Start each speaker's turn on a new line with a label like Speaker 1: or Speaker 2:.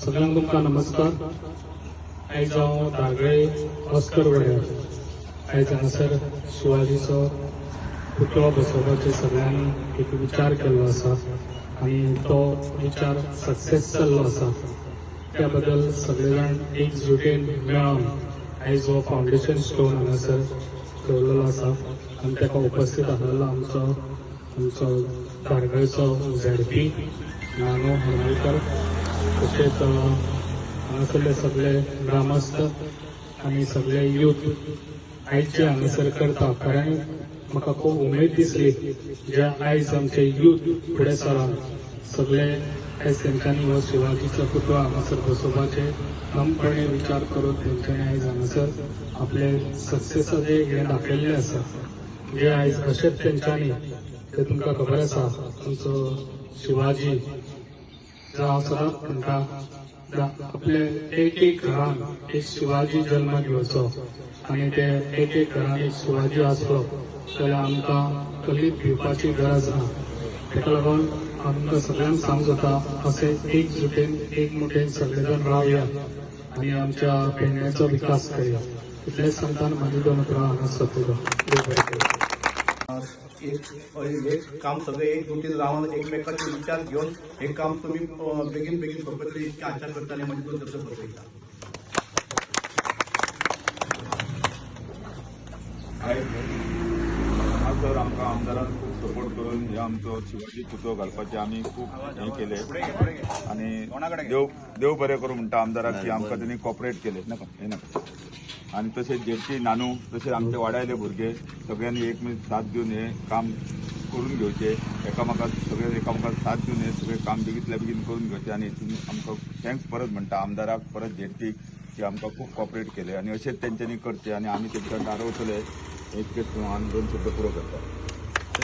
Speaker 1: सगळ्यांक तुमकां नमस्कार। आयज हांव धारगळे ऑस्कर वड्यार आयज हांगासर शिवाजीचो पुतळो बसोवपाचे सगळ्यांनी एक विचार केल्लो आसा आनी तो विचार सक्सेस जाल्लो आसा। त्या बद्दल सगळे जाण एकजुटीन मेळून आयज हो फावंडेशन स्टोन हांगासर दवरलेलो आसा आनी ताका उपस्थित आसलेलो आमचो धारगळचो झेडपी नानू हरमलकर, तशेंच हांगासरले सगळे ग्रामस्थ आनी सगळे यूथ आयज जे हांगासर करता कारण म्हाका खूब उमेद दिसली जे आयज आमचे यूथ फुडें सरून सगळे आयज तेंच्यांनी हो शिवाजीचो पुतळो हांगासर बसोवपाचे ठामपणे विचार करून तेंच्यांनी आयज हांगासर आपले सक्सेसाचे हे दाखयल्ले आसा। जे आयज अशेंच तेंच्यांनी ते तुमकां खबर आसा आमचो शिवाजी जो हांव सदांच म्हणटा आपले एक घरान एक शिवाजी जल्म घेवचो आनी ते एक घरान एक शिवाजी आसलो जाल्यार आमकां कलीत भिवपाची गरज ना। ताका लागून आमकां सगळ्यांक सांगूंक जाता अशें एकजुटीन एकमुठेन सगळे जाण रावया आनी आमच्या पेडण्याचो विकास करया। इतलेंच सांगताना म्हाजी दोन उतरां हांगा सोंपयता।
Speaker 2: एक काम सगळे एकजुटीन रावन एकमेकांचे विचार घेवन हे काम तुम्ही बेगीन बेगीन सोंपयतले इतकी आशा करता आनी म्हाजी दोन शब्द सोंपयता।
Speaker 3: आज तर आमकां आमदारान खूब सपोर्ट करून हे आमचो शिवाजी पुतळो घालपाचे आमी खूब हे केले आनी देव बरें करूं म्हणटा आमदाराक की आमकां तेणी कॉपरेट केले नाका हे नाका। आनी तशेंच जेची नानू तशेंच आमचे वाड्याले भुरगे सगळ्यांनी एकमेक साथ दिवन हे काम करून घेवचे, एकामेकाक सगळे एकामेकाक साथ दिवन हे सगळे काम बेगीतल्या बेगीन करून घेवचे आनी हितून आमकां थँक्स परत म्हणटा आमदाराक परत जेटीक की आमकां खूब कॉपरेट केले आनी अशेंच तेंच्यांनी करचे आनी आमी तेंच्या दारवतले इतकेच आनी दोन शब्द पुरो करता।